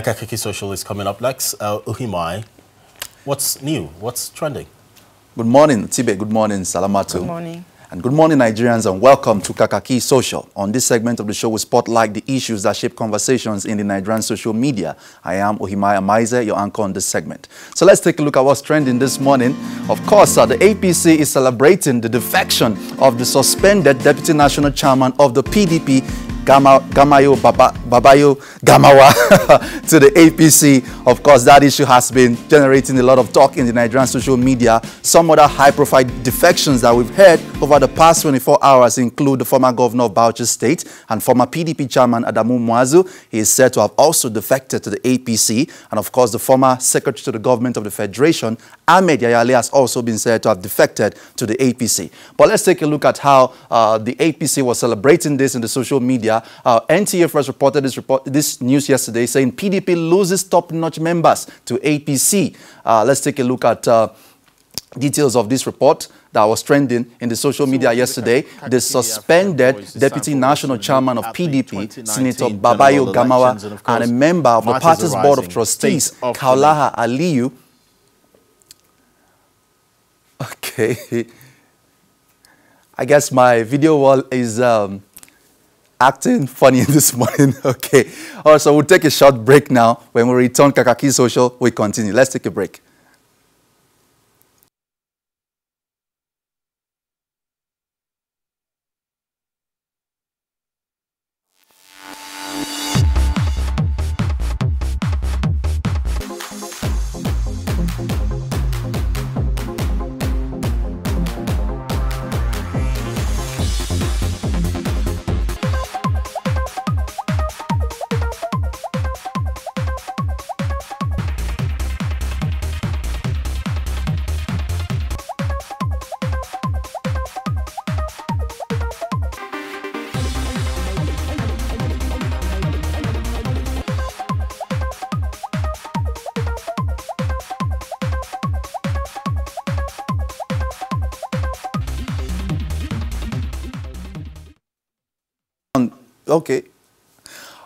Kakaaki Social is coming up next. Uhimai, what's new? What's trending? Good morning, Tibe. Good morning, Salamatu. Good morning. And good morning, Nigerians, and welcome to Kakaaki Social. On this segment of the show, we spotlight the issues that shape conversations in the Nigerian social media. I am Uhimai Amaize, your anchor on this segment. So let's take a look at what's trending this morning. Of course, the APC is celebrating the defection of the suspended Deputy National Chairman of the PDP, Babayo Gamawa, to the APC. Of course, that issue has been generating a lot of talk in the Nigerian social media. Some other high-profile defections that we've heard over the past 24 hours include the former governor of Bauchi State and former PDP chairman Adamu Muazu. He is said to have also defected to the APC. And of course, the former secretary to the government of the Federation, Ahmed Yayale, has also been said to have defected to the APC. But let's take a look at how the APC was celebrating this in the social media. NTA first reported this news yesterday, saying PDP loses top-notch members to APC. Let's take a look at details of this report that was trending in the social media yesterday. The suspended Deputy National Chairman of PDP, Senator Babayo Gamawa, and a member of the party's Board of Trustees, Kaulaha Aliyu. Okay. I guess my video wall is acting funny this morning. Okay. All right, so we'll take a short break now. When we return Kakaaki Social, we continue. Let's take a break.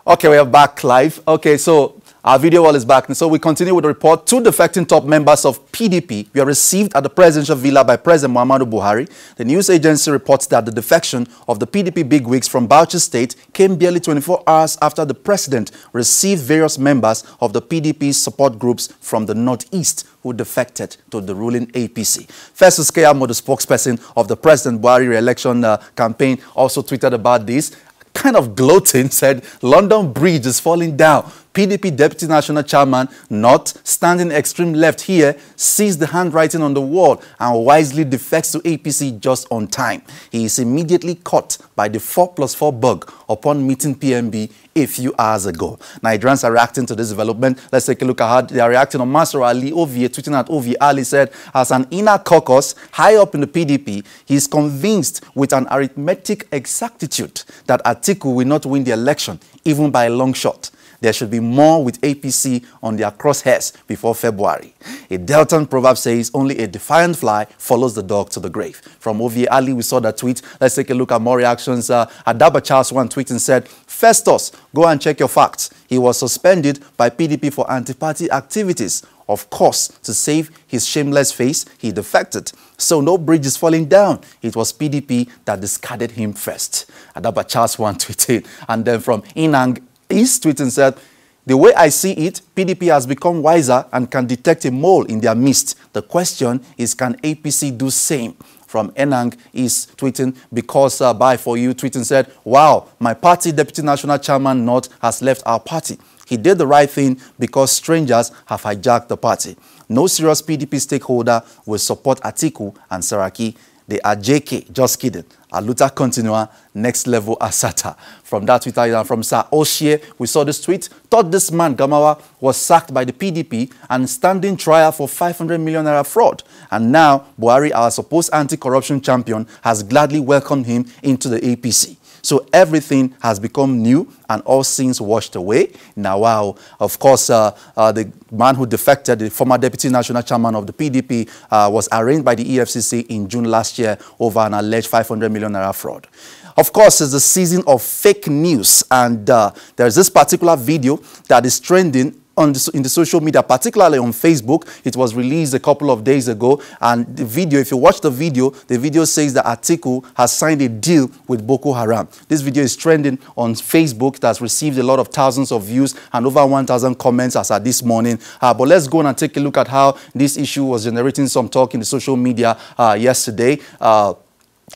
Okay, we are back live. Okay, so our video wall is back. And so we continue with the report. Two defecting top members of PDP were received at the presidential villa by President Muhammadu Buhari. The news agency reports that the defection of the PDP bigwigs from Bauchi State came barely 24 hours after the president received various members of the PDP's support groups from the Northeast who defected to the ruling APC. Festus Keyamo, the spokesperson of the President Buhari re-election campaign, also tweeted about this. Kind of gloating, said, London Bridge is falling down. PDP Deputy National Chairman, not standing extreme left here, sees the handwriting on the wall and wisely defects to APC just on time. He is immediately caught by the 4+4 bug upon meeting PMB a few hours ago. Nigerians are reacting to this development. Let's take a look at how they are reacting on Master Ali Ovie, tweeting at Ovie. Ali said, as an inner caucus high up in the PDP, he is convinced with an arithmetic exactitude that Atiku will not win the election, even by a long shot. There should be more with APC on their crosshairs before February. A Delton proverb says, only a defiant fly follows the dog to the grave. From Ovie Ali, we saw that tweet. Let's take a look at more reactions. Adaba Charles one tweet and said, Festus, go and check your facts. He was suspended by PDP for anti-party activities. Of course, to save his shameless face, he defected. So no bridge is falling down. It was PDP that discarded him first. Adaba Charles one tweeted. And then from Inang, his tweeting said, the way I see it, PDP has become wiser and can detect a mole in their midst. The question is, can APC do same? From Enang is tweeting, because Bye For You tweeting said, wow, my party Deputy National Chairman North has left our party. He did the right thing because strangers have hijacked the party. No serious PDP stakeholder will support Atiku and Saraki. They are JK, just kidding. Aluta continua, next level asata. From that Twitter, and from Sir Oshie, we saw this tweet. Thought this man, Gamawa, was sacked by the PDP and standing trial for 500 million naira fraud. And now, Buhari, our supposed anti-corruption champion, has gladly welcomed him into the APC. So everything has become new and all sins washed away. Now, wow, of course, the man who defected, the former deputy national chairman of the PDP, was arraigned by the EFCC in June last year over an alleged 500 million naira fraud. Of course, it's the season of fake news, and there's this particular video that is trending in the social media, particularly on Facebook. It was released a couple of days ago, and the video, if you watch the video says that Atiku has signed a deal with Boko Haram. This video is trending on Facebook. It has received a lot of thousands of views and over 1,000 comments as at this morning. But let's go on and take a look at how this issue was generating some talk in the social media yesterday.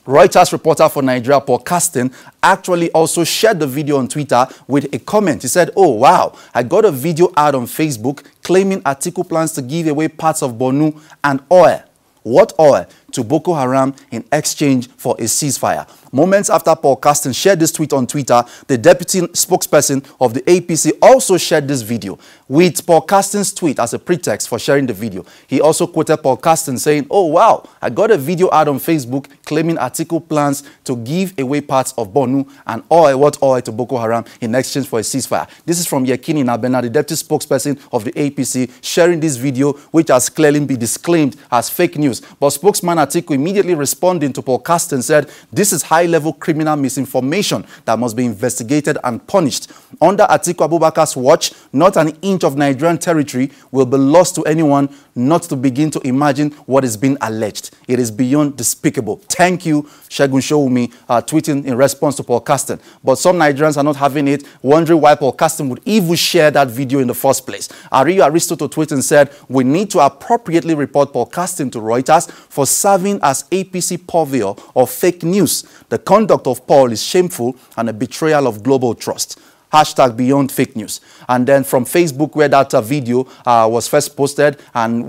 Reuters reporter for Nigeria, Carsten, actually also shared the video on Twitter with a comment. He said, "Oh, wow, I got a video out on Facebook claiming Atiku plans to give away parts of Borno and oil." What oil? To Boko Haram in exchange for a ceasefire. Moments after Carsten shared this tweet on Twitter, the deputy spokesperson of the APC also shared this video with Carsten's tweet as a pretext for sharing the video. He also quoted Carsten saying, "Oh, wow, I got a video out on Facebook claiming Atiku plans to give away parts of Borno and oil, what oil, to Boko Haram in exchange for a ceasefire." This is from Yekini Nabena, the deputy spokesperson of the APC, sharing this video, which has clearly been disclaimed as fake news. But spokesman Atiku immediately responding to Carsten said, "This is high-level criminal misinformation that must be investigated and punished. Under Atiku Abubakar's watch, not an inch of Nigerian territory will be lost to anyone, not to begin to imagine what is being alleged. It is beyond despicable. Thank you," Segun Showumi, tweeting in response to Carsten. But some Nigerians are not having it, wondering why Carsten would even share that video in the first place. Ariyo Aristotle tweeted and said, "We need to appropriately report Carsten to Reuters for serving as APC purveyor of fake news. The conduct of Paul is shameful and a betrayal of global trust." Hashtag beyond fake news. And then from Facebook, where that video was first posted and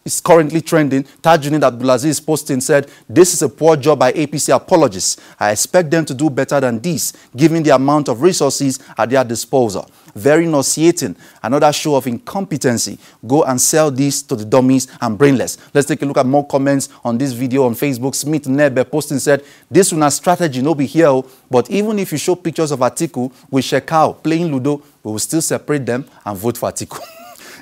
is currently trending, Tajuddin Abdulaziz posting said, "This is a poor job by APC apologists. I expect them to do better than this, given the amount of resources at their disposal. Very nauseating. Another show of incompetency. Go and sell this to the dummies and brainless." Let's take a look at more comments on this video on Facebook. Smith Nebe posting said, "This one a strategy, no be here, but even if you show pictures of Atiku with Shekau playing Ludo, we will still separate them and vote for Atiku."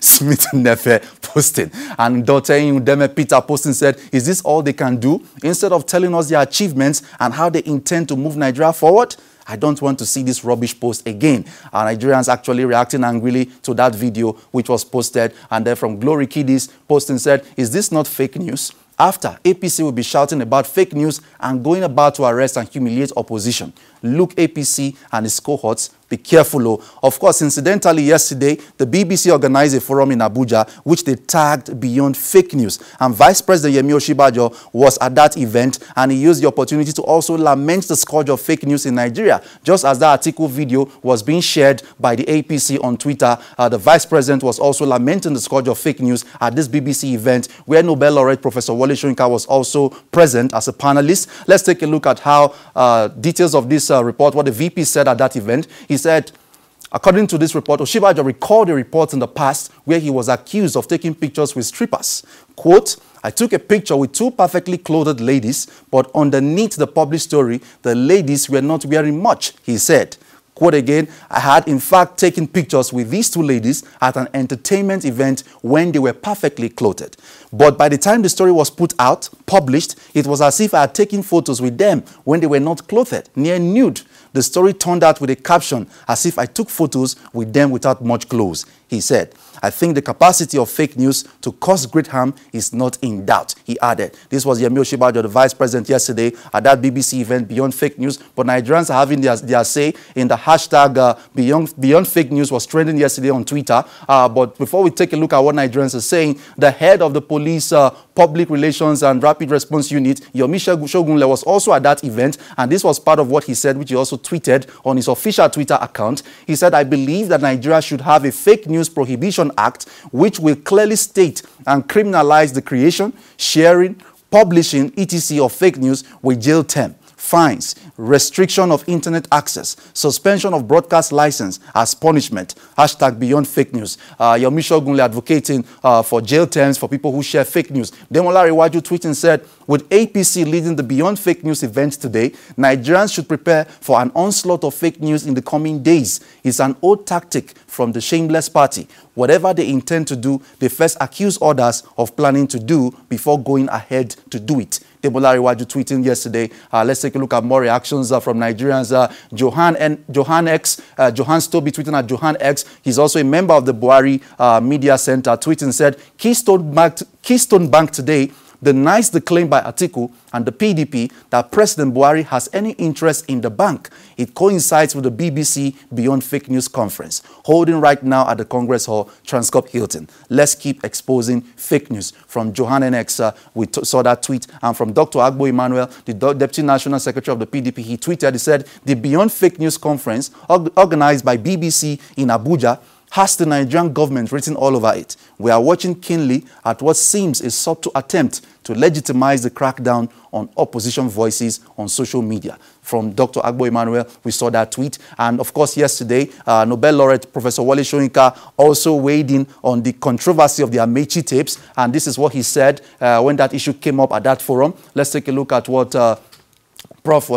Smith Nefe posting. And Dr. Udeme Peter posting said, "Is this all they can do? Instead of telling us their achievements and how they intend to move Nigeria forward? I don't want to see this rubbish post again." Nigerians actually reacting angrily to that video which was posted. And then from Glory Kiddies posting said, "Is this not fake news? After, APC will be shouting about fake news and going about to arrest and humiliate opposition. Look, APC and its cohorts, be careful." Of course, incidentally, yesterday, the BBC organized a forum in Abuja, which they tagged Beyond Fake News. And Vice President Yemi Osinbajo was at that event, and he used the opportunity to also lament the scourge of fake news in Nigeria. Just as that article video was being shared by the APC on Twitter, the Vice President was also lamenting the scourge of fake news at this BBC event, where Nobel laureate Professor Wole Soyinka was also present as a panelist. Let's take a look at how details of this report, what the VP said at that event. He said, according to this report, Osinbajo recalled a report in the past where he was accused of taking pictures with strippers. Quote, "I took a picture with two perfectly clothed ladies, but underneath the published story, the ladies were not wearing much," he said. Quote again, "I had in fact taken pictures with these two ladies at an entertainment event when they were perfectly clothed. But by the time the story was published, it was as if I had taken photos with them when they were not clothed, near nude. The story turned out with a caption as if I took photos with them without much clothes," he said. "I think the capacity of fake news to cause great harm is not in doubt," he added. This was Yemi Osinbajo, the Vice President, yesterday at that BBC event, Beyond Fake News. But Nigerians are having their say in the hashtag Beyond Fake News was trending yesterday on Twitter. But before we take a look at what Nigerians are saying, the head of the police Public Relations and Rapid Response Unit, Yomi Shogunle, was also at that event. And this was part of what he said, which he also tweeted on his official Twitter account. He said, "I believe that Nigeria should have a fake news prohibition act which will clearly state and criminalize the creation, sharing, publishing, etc. of fake news with jail term, fines, restriction of internet access, suspension of broadcast license as punishment." Hashtag Beyond Fake News. Yomi Shogunle advocating for jail terms for people who share fake news. Demola Rewaju tweeting said, "With APC leading the Beyond Fake News event today, Nigerians should prepare for an onslaught of fake news in the coming days. It's an old tactic from the shameless party. Whatever they intend to do, they first accuse others of planning to do before going ahead to do it. Debola Riwaju tweeting yesterday. Let's take a look at more reactions from Nigerians. Johan Stoby tweeting at Johan X. He's also a member of the Buhari Media Center. Tweeting said, Keystone Bank today denies the claim by Atiku and the PDP that President Buhari has any interest in the bank. It coincides with the BBC Beyond Fake News conference, holding right now at the Congress Hall, Transcorp Hilton. Let's keep exposing fake news. From Johan NX, we saw that tweet. And from Dr. Agbo Emmanuel, the Deputy National Secretary of the PDP, he tweeted, he said, the Beyond Fake News conference, organized by BBC in Abuja, has the Nigerian government written all over it. We are watching keenly at what seems a subtle attempt to legitimize the crackdown on opposition voices on social media. From Dr. Agbo Emmanuel, we saw that tweet. And of course, yesterday, Nobel laureate Professor Wale Soyinka also weighed in on the controversy of the Amechi tapes. And this is what he said when that issue came up at that forum. Let's take a look at what Prof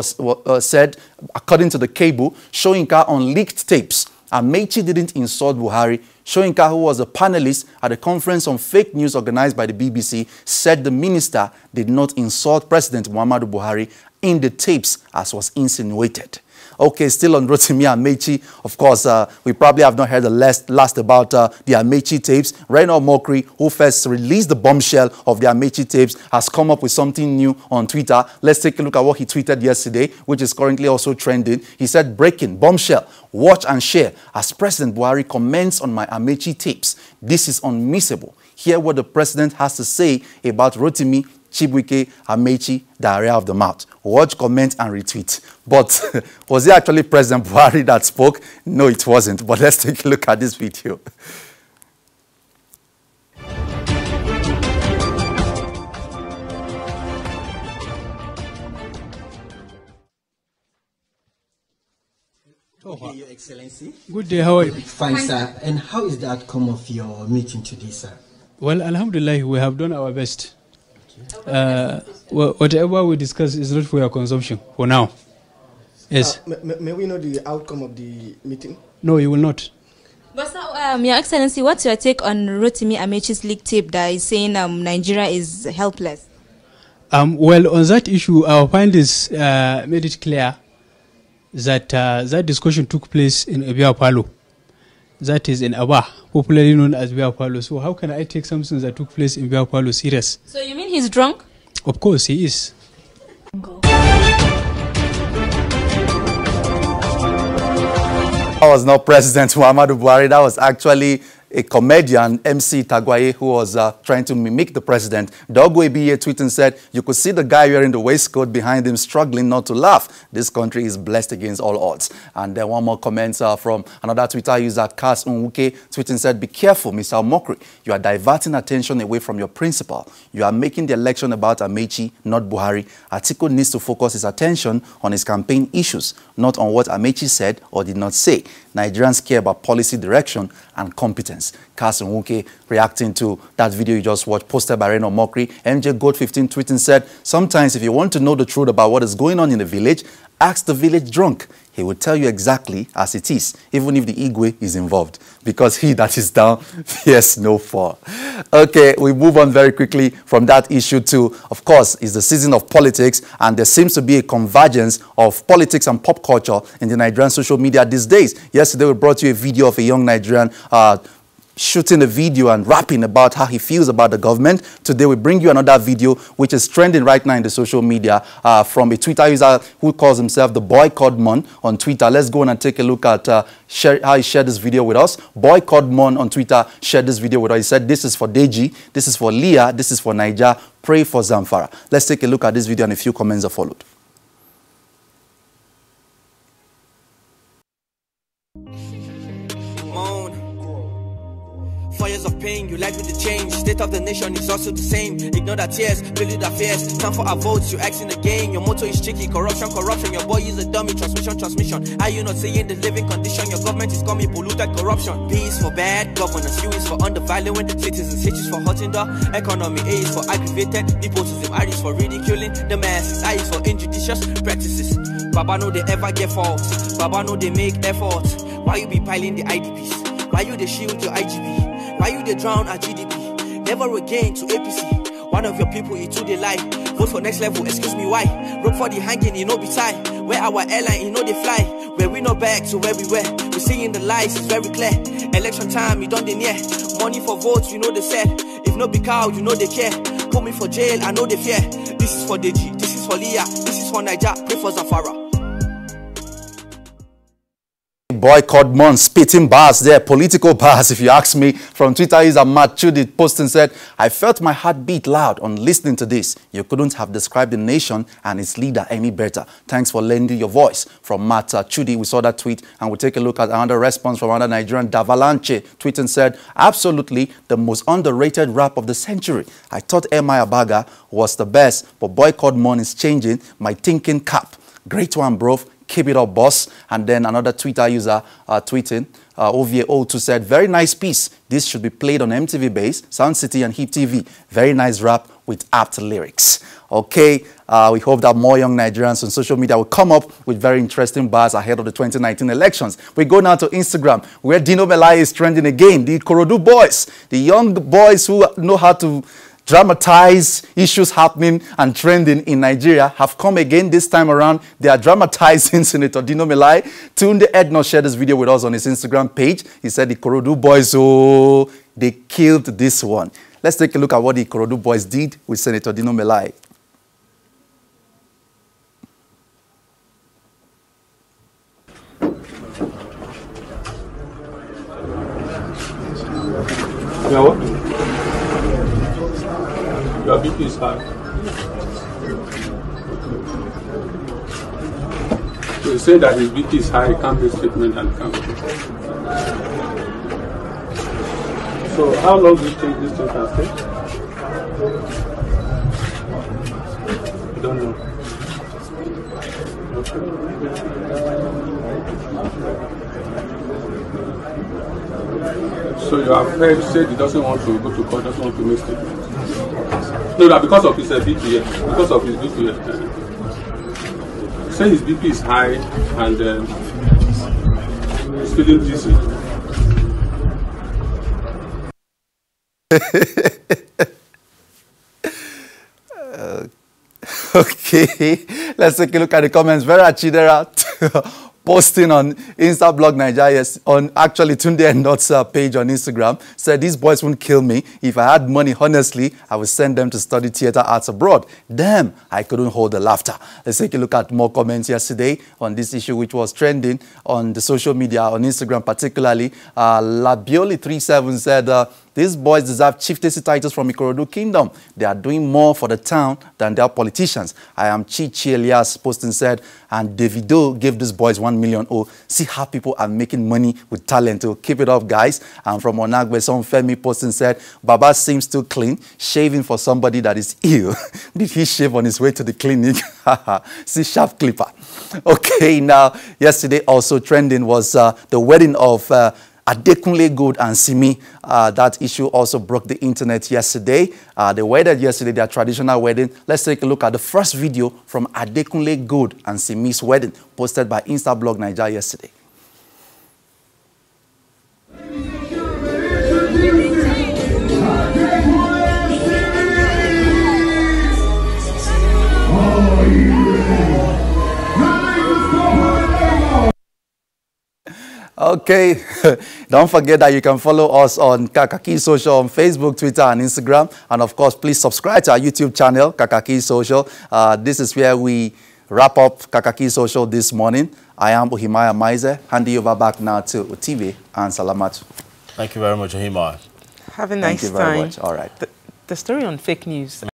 said. According to the cable, Soyinka on leaked tapes, Amechi didn't insult Buhari. Soyinka, who was a panelist at a conference on fake news organized by the BBC, said the minister did not insult President Muhammadu Buhari in the tapes as was insinuated. Okay, still on Rotimi Amechi, of course, we probably have not heard the last about the Amechi tapes. Reno Mokri, who first released the bombshell of the Amechi tapes, has come up with something new on Twitter. Let's take a look at what he tweeted yesterday, which is currently also trending. He said, breaking, bombshell, watch and share as President Buhari comments on my Amechi tapes. This is unmissable. Hear what the president has to say about Rotimi, Chibuike, Amechi, diarrhea of the mouth. Watch, comment, and retweet. But was it actually President Buhari that spoke? No, it wasn't. But let's take a look at this video. Okay, Your Excellency. Good day, how are you? Fine, sir. And how is the outcome of your meeting today, sir? Well, alhamdulillah, we have done our best. Whatever we discuss is not for your consumption for now. Yes. May we know the outcome of the meeting? No, you will not. But sir, Your Excellency, what's your take on Rotimi Amechi's leak tape that is saying Nigeria is helpless? Well, on that issue, our findings made it clear that that discussion took place in Abia Palo. That is in Aba, popularly known as Abia Palo. So how can I take something that took place in Abia Palo serious? So you mean he's drunk? Of course, he is. That was not President Muhammadu Buhari. That was actually a comedian, MC Tagwaye, who was trying to mimic the president. Dogwe BA tweeting said, you could see the guy wearing the waistcoat behind him struggling not to laugh. This country is blessed against all odds. And then one more comment from another Twitter user, Carsten tweeting said, be careful, Mr. Mokri. You are diverting attention away from your principal. You are making the election about Amechi, not Buhari. Atiku needs to focus his attention on his campaign issues, not on what Amechi said or did not say. Nigerians care about policy direction and competence. Carsten Wuke reacting to that video you just watched, posted by Reno Mokri. MJ Gold 15 tweeting said, sometimes if you want to know the truth about what is going on in the village, ask the village drunk. He will tell you exactly as it is, even if the Igwe is involved. Because he that is down fears no fall. Okay, we move on very quickly from that issue to, of course, is the season of politics, and there seems to be a convergence of politics and pop culture in the Nigerian social media these days. Yesterday, we brought you a video of a young Nigerian shooting a video and rapping about how he feels about the government. Today we bring you another video which is trending right now in the social media from a Twitter user who calls himself the Boycott Mon on Twitter. Let's go on and take a look at how he shared this video with us. Boycott Mon on Twitter shared this video with us. He said, this is for Deji, this is for Leah, this is for Niger, pray for Zamfara. Let's take a look at this video and a few comments are followed. Years of pain, you like with the change. State of the nation is also the same. Ignore the tears, build the fears. Time for our votes, you acting again. Your motto is tricky, corruption. Your boy is a dummy, transmission. Are you not saying the living condition? Your government is coming polluted corruption. B is for bad governance, U is for undervaluing the citizens, H is for hurting the economy, A is for aggravated nepotism, R is for ridiculing the masses, I is for injudicious practices. Baba know they ever get faults, Baba know they make efforts. Why you be piling the IDPs? Why you they shield your IGB? Why you they drown at GDP? Never again to APC. One of your people, it to the life. Vote for next level, excuse me why? Rope for the hanging, you know be tie. Where our airline, you know they fly. Where we no back to where we were. We seeing the lies, it's very clear. Election time, you don't dey near. Money for votes, you know they said. If no be cow, you know they care. Put me for jail, I know they fear. This is for Deji, this is for Leah, this is for Niger, pray for Zafara. Boycott month, spitting bars there, political bars if you ask me. From Twitter user Matt Chudi posting said, I felt my heart beat loud on listening to this. You couldn't have described the nation and its leader any better. Thanks for lending your voice. From Matt Chudi, we saw that tweet and we'll take a look at another response from another Nigerian, Davalanche, tweeting said, absolutely the most underrated rap of the century. I thought M.I. Abaga was the best, but boycott month is changing my thinking cap. Great one, bro. Keep it up, boss. And then another Twitter user tweeting, OVA02 said, very nice piece. This should be played on MTV Base, Sound City and Hip TV. Very nice rap with apt lyrics. Okay, we hope that more young Nigerians on social media will come up with very interesting bars ahead of the 2019 elections. We go now to Instagram, where Dino Melai is trending again. The Ikorodu boys, the young boys who know how to dramatize issues happening and trending in Nigeria have come again this time around. They are dramatizing Senator Dino Melai. Tunde Edno shared this video with us on his Instagram page. He said the Ikorodu boys, oh, they killed this one. Let's take a look at what the Ikorodu boys did with Senator Dino Melai. Yeah, your BP is high. So you say that his BP is high, he can't make statement and can't. So how long do you think this thing can take? I don't know. So you have heard said he doesn't want to go to court, doesn't want to make statement. No, that because of his BP, because of his BP. Say his BP is high and he's feeling dizzy. Okay, let's take a look at the comments. Vera Chidera posting on Instablog Nigeria, on actually Tunde Endot's page on Instagram, said these boys won't kill me. If I had money, honestly, I would send them to study theater arts abroad. Damn, I couldn't hold the laughter. Let's take a look at more comments yesterday on this issue, which was trending on the social media, on Instagram particularly. Labioli37 said, these boys deserve chieftaincy titles from Ikorodu Kingdom. They are doing more for the town than their politicians. I am Chichi Elias posting said, and Davido gave these boys 1 million. Oh, see how people are making money with talent. Oh, keep it up, guys. And from Onagwe, some Femi posting said, Baba seems too clean, shaving for somebody that is ill. Did he shave on his way to the clinic? See, sharp clipper. Okay, now, yesterday also trending was the wedding of Adekunle Gold and Simi. That issue also broke the internet yesterday. They wedded yesterday, their traditional wedding. Let's take a look at the first video from Adekunle Gold and Simi's wedding, posted by Instablog Nigeria yesterday. Okay, don't forget that you can follow us on Kakaaki Social on Facebook, Twitter, and Instagram. And of course, please subscribe to our YouTube channel, Kakaaki Social. This is where we wrap up Kakaaki Social this morning. I am Ohimaya Maize, handing you over back now to TV and Salamat. Thank you very much, Ohimaya. Have a nice time. Thank you very much. All right. The story on fake news.